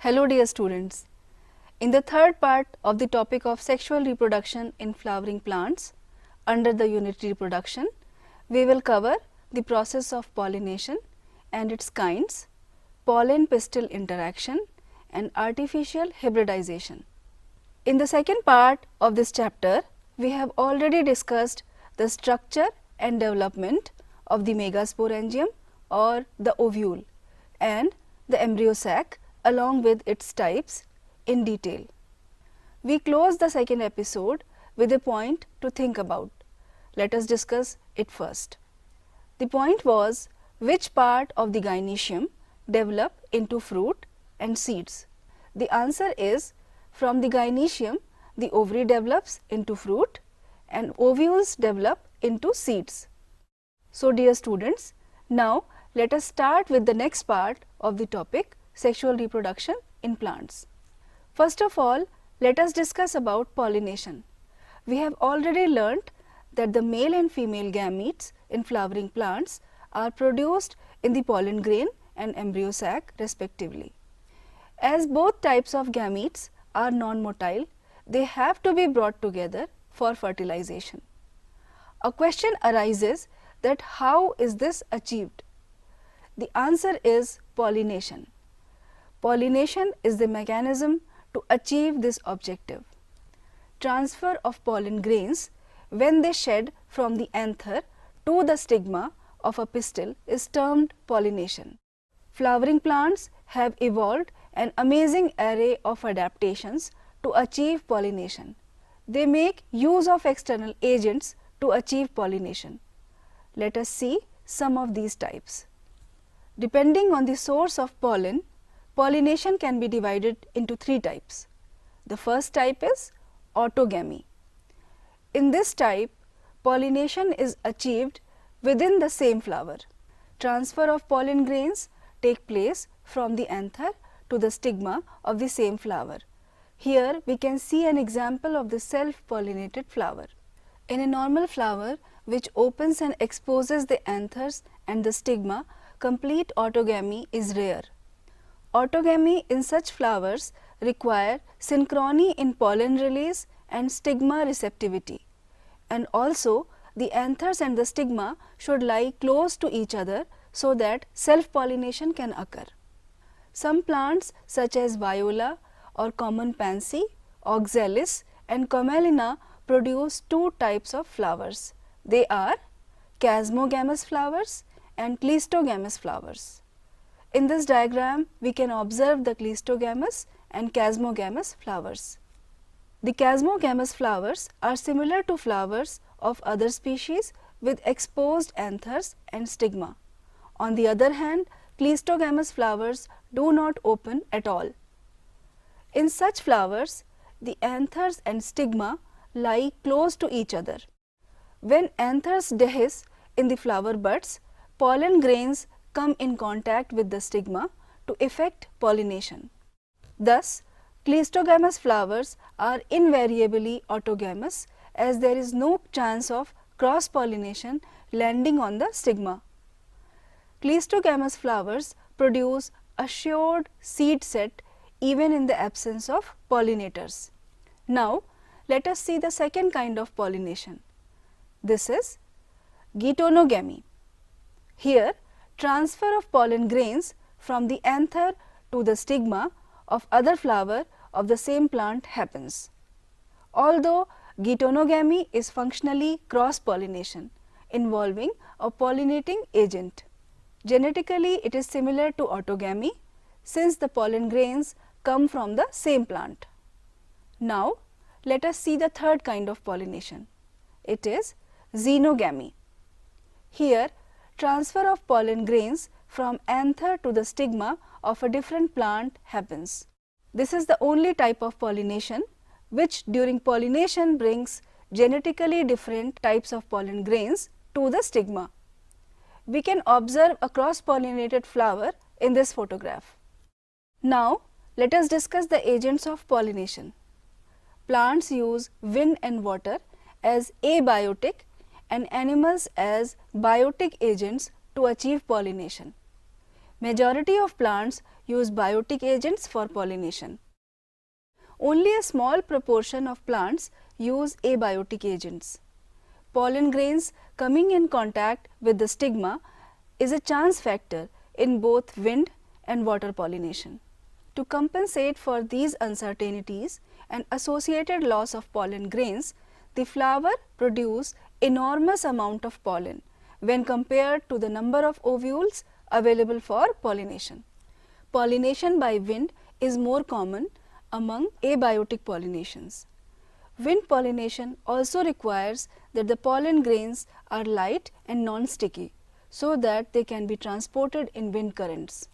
Hello dear students. In the third part of the topic of sexual reproduction in flowering plants under the unit reproduction, we will cover the process of pollination and its kinds, pollen-pistil interaction and artificial hybridization. In the second part of this chapter, we have already discussed the structure and development of the megasporangium or the ovule and the embryo sac along with its types in detail. We close the second episode with a point to think about. Let us discuss it first. The point was, which part of the gynoecium develop into fruit and seeds? The answer is, from the gynoecium the ovary develops into fruit and ovules develop into seeds. So dear students, now let us start with the next part of the topic, sexual reproduction in plants. First of all, let us discuss about pollination. We have already learnt that the male and female gametes in flowering plants are produced in the pollen grain and embryo sac respectively. As both types of gametes are non-motile, they have to be brought together for fertilization. A question arises that how is this achieved? The answer is pollination. Pollination is the mechanism to achieve this objective. Transfer of pollen grains when they shed from the anther to the stigma of a pistil is termed pollination. Flowering plants have evolved an amazing array of adaptations to achieve pollination. They make use of external agents to achieve pollination. Let us see some of these types. Depending on the source of pollen, pollination can be divided into three types. The first type is autogamy. In this type, pollination is achieved within the same flower. Transfer of pollen grains take place from the anther to the stigma of the same flower. Here we can see an example of the self-pollinated flower. In a normal flower which opens and exposes the anthers and the stigma, complete autogamy is rare. Autogamy in such flowers require synchrony in pollen release and stigma receptivity, and also the anthers and the stigma should lie close to each other so that self-pollination can occur. Some plants such as viola or common pansy, oxalis and commelina produce two types of flowers. They are chasmogamous flowers and cleistogamous flowers. In this diagram, we can observe the cleistogamous and chasmogamous flowers. The chasmogamous flowers are similar to flowers of other species with exposed anthers and stigma. On the other hand, cleistogamous flowers do not open at all. In such flowers, the anthers and stigma lie close to each other. When anthers dehisce in the flower buds, pollen grains come in contact with the stigma to effect pollination. Thus, cleistogamous flowers are invariably autogamous as there is no chance of cross-pollination landing on the stigma. Cleistogamous flowers produce assured seed set even in the absence of pollinators. Now, let us see the second kind of pollination. This is geitonogamy. Here, transfer of pollen grains from the anther to the stigma of other flower of the same plant happens. Although geitonogamy is functionally cross-pollination involving a pollinating agent, genetically it is similar to autogamy since the pollen grains come from the same plant. Now, let us see the third kind of pollination. It is xenogamy. Here, transfer of pollen grains from anther to the stigma of a different plant happens. This is the only type of pollination which during pollination brings genetically different types of pollen grains to the stigma. We can observe a cross-pollinated flower in this photograph. Now, let us discuss the agents of pollination. Plants use wind and water as abiotic and animals as biotic agents to achieve pollination. Majority of plants use biotic agents for pollination. Only a small proportion of plants use abiotic agents. Pollen grains coming in contact with the stigma is a chance factor in both wind and water pollination. To compensate for these uncertainties and associated loss of pollen grains, the flower produces enormous amount of pollen when compared to the number of ovules available for pollination. Pollination by wind is more common among abiotic pollinations. Wind pollination also requires that the pollen grains are light and non-sticky so that they can be transported in wind currents.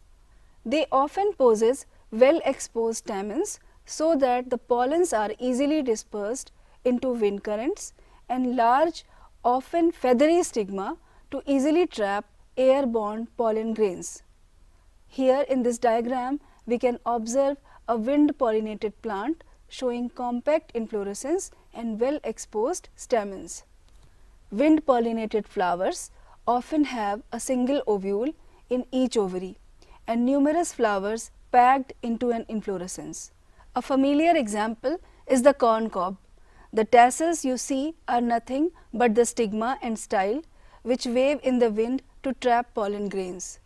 They often possess well-exposed stamens so that the pollens are easily dispersed into wind currents, and large, often feathery stigma to easily trap airborne pollen grains. Here in this diagram, we can observe a wind pollinated plant showing compact inflorescence and well-exposed stamens. Wind pollinated flowers often have a single ovule in each ovary and numerous flowers packed into an inflorescence. A familiar example is the corn cob. The tassels you see are nothing but the stigma and style which wave in the wind to trap pollen grains.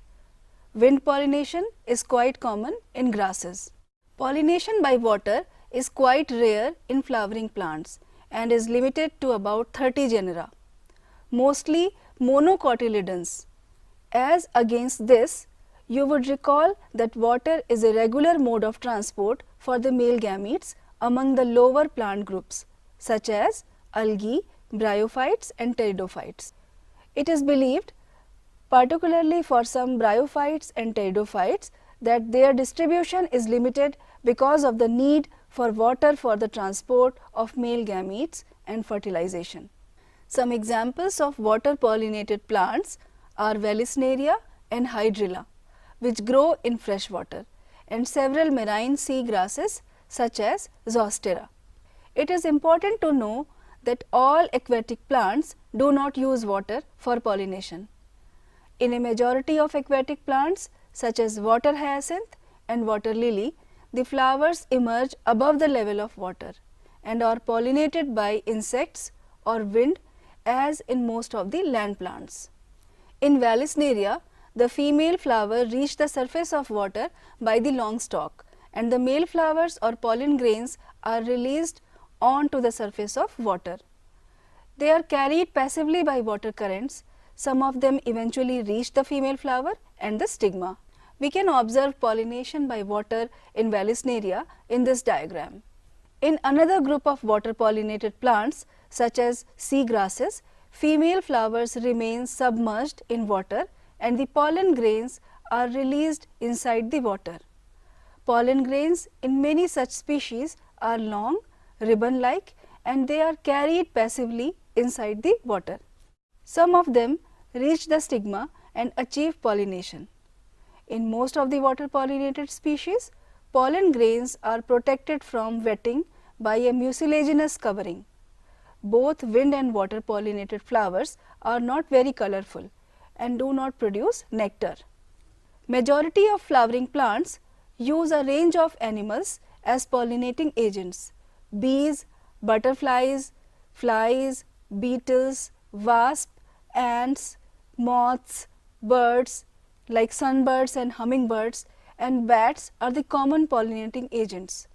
Wind pollination is quite common in grasses. Pollination by water is quite rare in flowering plants and is limited to about 30 genera, mostly monocotyledons. As against this, you would recall that water is a regular mode of transport for the male gametes among the lower plant groups such as algae, bryophytes and pteridophytes. It is believed, particularly for some bryophytes and pteridophytes, that their distribution is limited because of the need for water for the transport of male gametes and fertilization. Some examples of water pollinated plants are Vallisneria and Hydrilla, which grow in fresh water, and several marine sea grasses such as Zostera. It is important to know that all aquatic plants do not use water for pollination. In a majority of aquatic plants such as water hyacinth and water lily, the flowers emerge above the level of water and are pollinated by insects or wind, as in most of the land plants. In Vallisneria, the female flower reaches the surface of water by the long stalk, and the male flowers or pollen grains are released onto the surface of water. They are carried passively by water currents. Some of them eventually reach the female flower and the stigma. We can observe pollination by water in Vallisneria in this diagram. In another group of water pollinated plants such as sea grasses, female flowers remain submerged in water and the pollen grains are released inside the water. Pollen grains in many such species are long, ribbon-like, and they are carried passively inside the water. Some of them reach the stigma and achieve pollination. In most of the water pollinated species, pollen grains are protected from wetting by a mucilaginous covering. Both wind and water pollinated flowers are not very colorful and do not produce nectar. Majority of flowering plants use a range of animals as pollinating agents: bees, butterflies, flies, beetles, wasps, ants, moths, birds like sunbirds and hummingbirds, and bats are the common pollinating agents.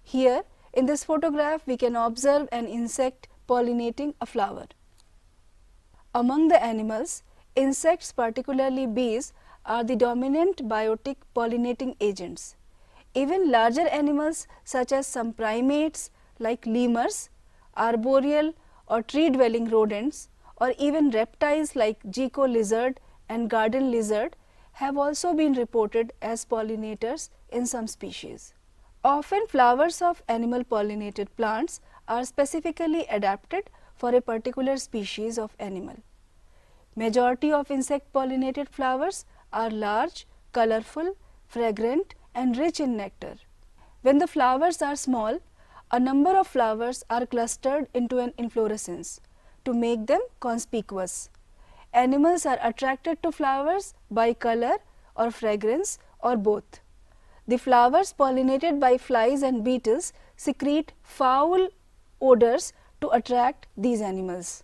Here in this photograph we can observe an insect pollinating a flower. Among the animals, insects, particularly bees, are the dominant biotic pollinating agents. Even larger animals such as some primates like lemurs, arboreal or tree dwelling rodents, or even reptiles like gecko lizard and garden lizard have also been reported as pollinators in some species. Often flowers of animal pollinated plants are specifically adapted for a particular species of animal. Majority of insect pollinated flowers are large, colorful, fragrant and rich in nectar. When the flowers are small, a number of flowers are clustered into an inflorescence to make them conspicuous. Animals are attracted to flowers by color or fragrance or both. The flowers pollinated by flies and beetles secrete foul odors to attract these animals.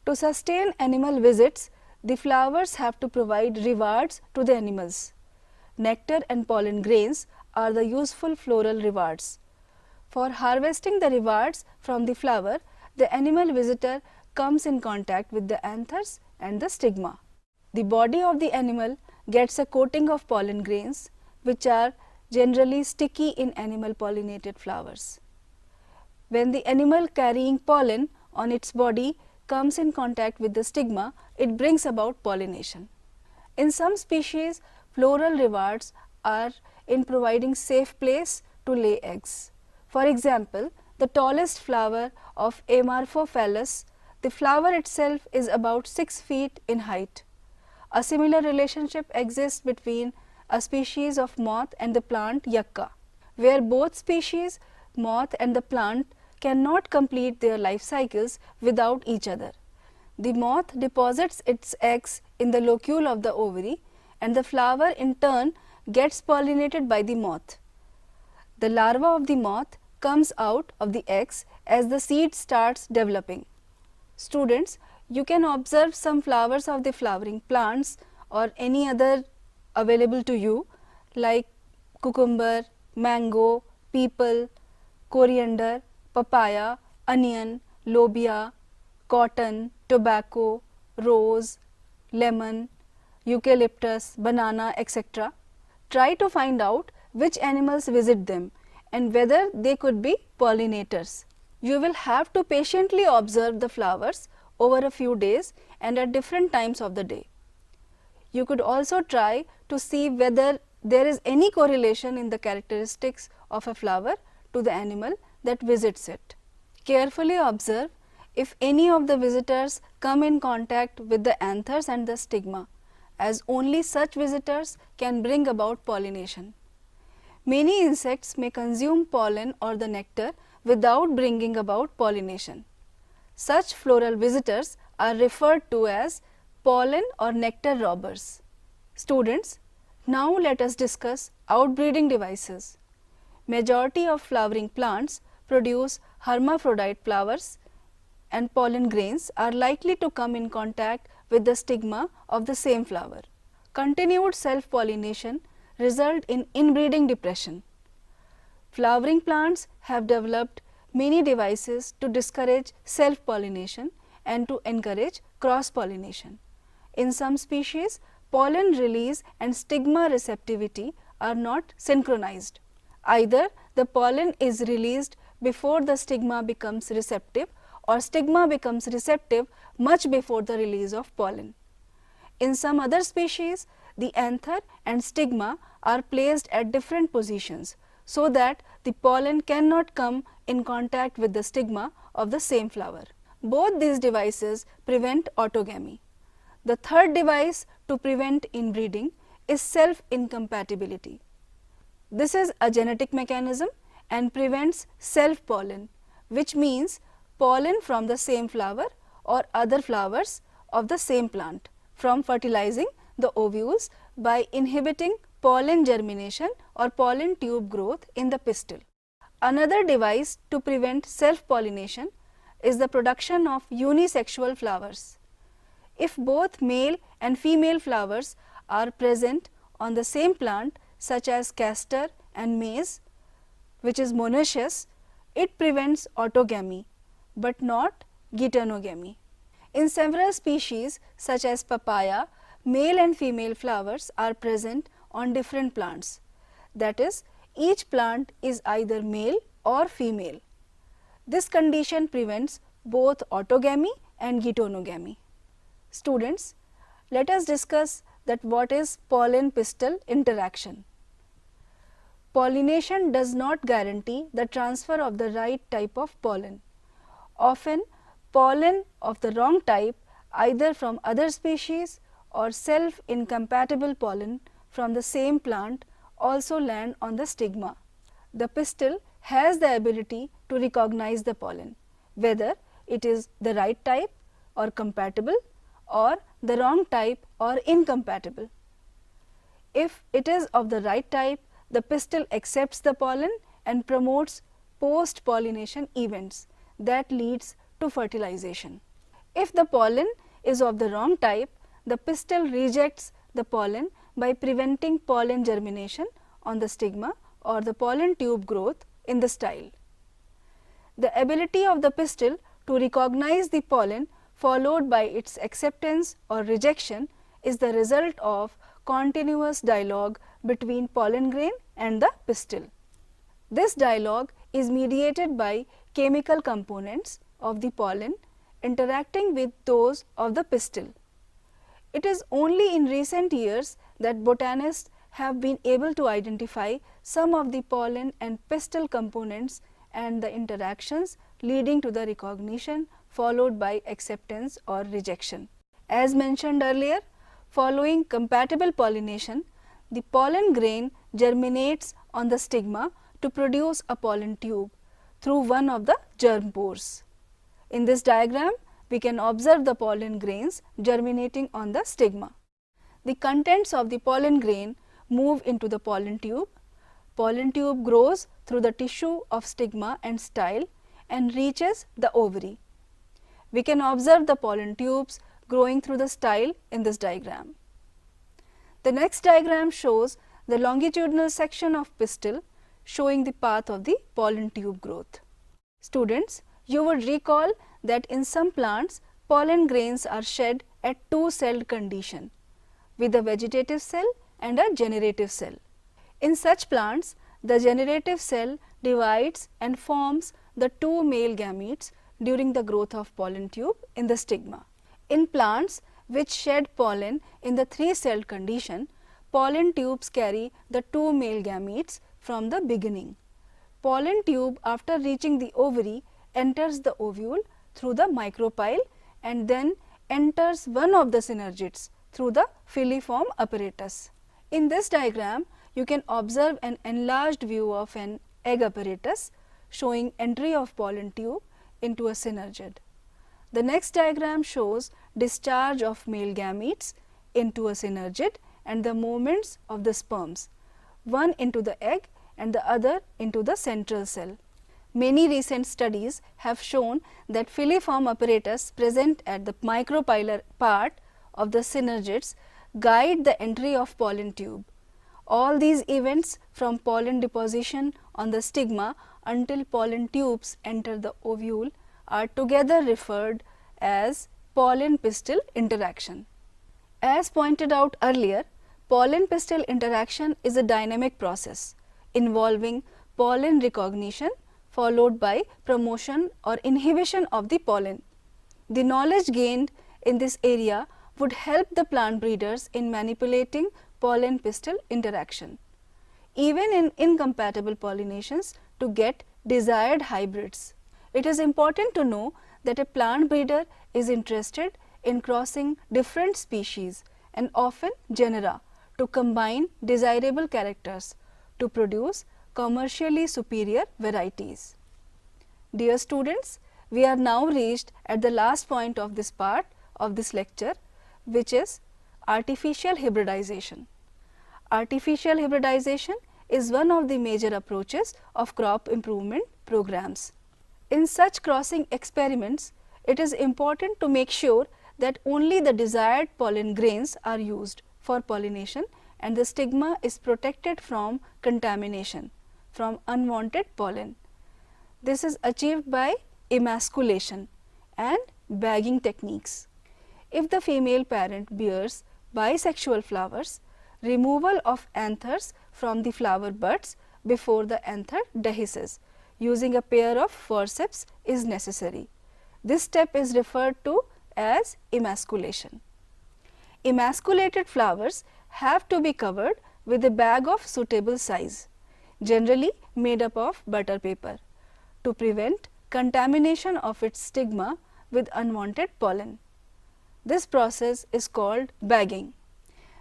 To sustain animal visits, the flowers have to provide rewards to the animals. Nectar and pollen grains are the useful floral rewards. For harvesting the rewards from the flower, the animal visitor comes in contact with the anthers and the stigma. The body of the animal gets a coating of pollen grains, which are generally sticky in animal pollinated flowers. When the animal carrying pollen on its body comes in contact with the stigma, it brings about pollination. In some species, floral rewards are in providing safe place to lay eggs. For example, the tallest flower of Amorphophallus, the flower itself is about 6 feet in height. A similar relationship exists between a species of moth and the plant Yucca, where both species, moth and the plant, cannot complete their life cycles without each other. The moth deposits its eggs in the locule of the ovary, and the flower in turn gets pollinated by the moth. The larva of the moth comes out of the eggs as the seed starts developing. Students, you can observe some flowers of the flowering plants or any other available to you like cucumber, mango, peepal, coriander, papaya, onion, lobia, cotton, tobacco, rose, lemon, eucalyptus, banana, etc. Try to find out which animals visit them and whether they could be pollinators. You will have to patiently observe the flowers over a few days and at different times of the day. You could also try to see whether there is any correlation in the characteristics of a flower to the animal that visits it. Carefully observe if any of the visitors come in contact with the anthers and the stigma, as only such visitors can bring about pollination. Many insects may consume pollen or the nectar without bringing about pollination. Such floral visitors are referred to as pollen or nectar robbers. Students, now let us discuss outbreeding devices. Majority of flowering plants produce hermaphrodite flowers, and pollen grains are likely to come in contact with the stigma of the same flower. Continued self-pollination result in inbreeding depression. Flowering plants have developed many devices to discourage self-pollination and to encourage cross-pollination. In some species, pollen release and stigma receptivity are not synchronized. Either the pollen is released before the stigma becomes receptive, or stigma becomes receptive much before the release of pollen. In some other species, the anther and stigma are placed at different positions so that the pollen cannot come in contact with the stigma of the same flower. Both these devices prevent autogamy. The third device to prevent inbreeding is self-incompatibility. This is a genetic mechanism and prevents self-pollen, which means pollen from the same flower or other flowers of the same plant from fertilizing the ovules by inhibiting pollen germination or pollen tube growth in the pistil. Another device to prevent self-pollination is the production of unisexual flowers. If both male and female flowers are present on the same plant, such as castor and maize, which is monoecious, it prevents autogamy but not geitonogamy. In several species such as papaya, male and female flowers are present on different plants. That is, each plant is either male or female. This condition prevents both autogamy and geitonogamy. Students, let us discuss that what is pollen-pistil interaction. Pollination does not guarantee the transfer of the right type of pollen. Often, pollen of the wrong type, either from other species or self-incompatible pollen from the same plant, also land on the stigma. The pistil has the ability to recognize the pollen, whether it is the right type or compatible or the wrong type or incompatible. If it is of the right type, the pistil accepts the pollen and promotes post-pollination events that leads to fertilization. If the pollen is of the wrong type, the pistil rejects the pollen by preventing pollen germination on the stigma or the pollen tube growth in the style. The ability of the pistil to recognize the pollen followed by its acceptance or rejection is the result of continuous dialogue between pollen grain and the pistil. This dialogue is mediated by chemical components of the pollen interacting with those of the pistil. It is only in recent years that botanists have been able to identify some of the pollen and pistil components and the interactions leading to the recognition followed by acceptance or rejection. As mentioned earlier, following compatible pollination, the pollen grain germinates on the stigma to produce a pollen tube through one of the germ pores. In this diagram, we can observe the pollen grains germinating on the stigma. The contents of the pollen grain move into the pollen tube. Pollen tube grows through the tissue of stigma and style and reaches the ovary. We can observe the pollen tubes growing through the style in this diagram. The next diagram shows the longitudinal section of pistil showing the path of the pollen tube growth. Students, you would recall that in some plants, pollen grains are shed at two-celled condition with a vegetative cell and a generative cell. In such plants, the generative cell divides and forms the two male gametes during the growth of pollen tube in the stigma. In plants which shed pollen in the three-celled condition, pollen tubes carry the two male gametes from the beginning. Pollen tube, after reaching the ovary, enters the ovule through the micropyle and then enters one of the synergids through the filiform apparatus. In this diagram, you can observe an enlarged view of an egg apparatus showing entry of pollen tube into a synergid. The next diagram shows discharge of male gametes into a synergid and the movements of the sperms, one into the egg and the other into the central cell. Many recent studies have shown that filiform apparatus present at the micropylar part of the synergids guide the entry of pollen tube. All these events from pollen deposition on the stigma until pollen tubes enter the ovule are together referred as pollen-pistil interaction. As pointed out earlier, pollen-pistil interaction is a dynamic process involving pollen recognition followed by promotion or inhibition of the pollen. The knowledge gained in this area would help the plant breeders in manipulating pollen-pistil interaction, even in incompatible pollinations, to get desired hybrids. It is important to know that a plant breeder is interested in crossing different species and often genera to combine desirable characters to produce commercially superior varieties. Dear students, we are now reached at the last point of this part of this lecture, which is artificial hybridization. Artificial hybridization is one of the major approaches of crop improvement programs. In such crossing experiments, it is important to make sure that only the desired pollen grains are used for pollination and the stigma is protected from contamination from unwanted pollen. This is achieved by emasculation and bagging techniques. If the female parent bears bisexual flowers, removal of anthers from the flower buds before the anther dehisces using a pair of forceps is necessary. This step is referred to as emasculation. Emasculated flowers have to be covered with a bag of suitable size, generally made up of butter paper, to prevent contamination of its stigma with unwanted pollen. This process is called bagging.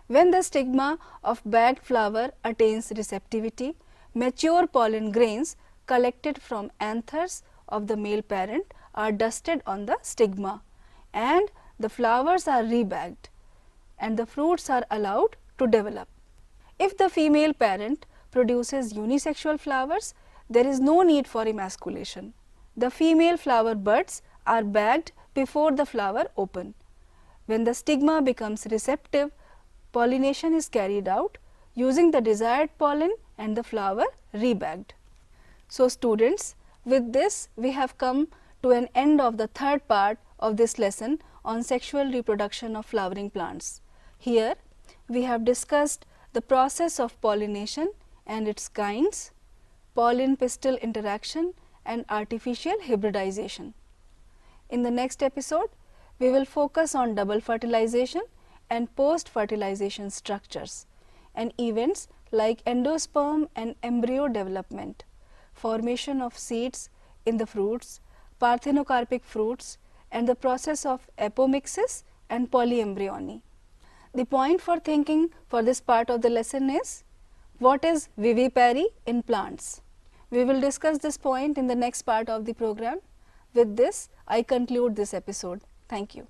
When the stigma of bagged flower attains receptivity, mature pollen grains collected from anthers of the male parent are dusted on the stigma and the flowers are rebagged and the fruits are allowed to develop. If the female parent produces unisexual flowers, there is no need for emasculation. The female flower buds are bagged before the flower open. When the stigma becomes receptive, pollination is carried out using the desired pollen and the flower rebagged. So students, with this we have come to an end of the third part of this lesson on sexual reproduction of flowering plants. Here we have discussed the process of pollination and its kinds, pollen-pistil interaction and artificial hybridization. In the next episode, we will focus on double fertilization and post-fertilization structures and events like endosperm and embryo development, formation of seeds in the fruits, parthenocarpic fruits and the process of apomixis and polyembryony. The point for thinking for this part of the lesson is, what is vivipary in plants? We will discuss this point in the next part of the program. With this, I conclude this episode. Thank you.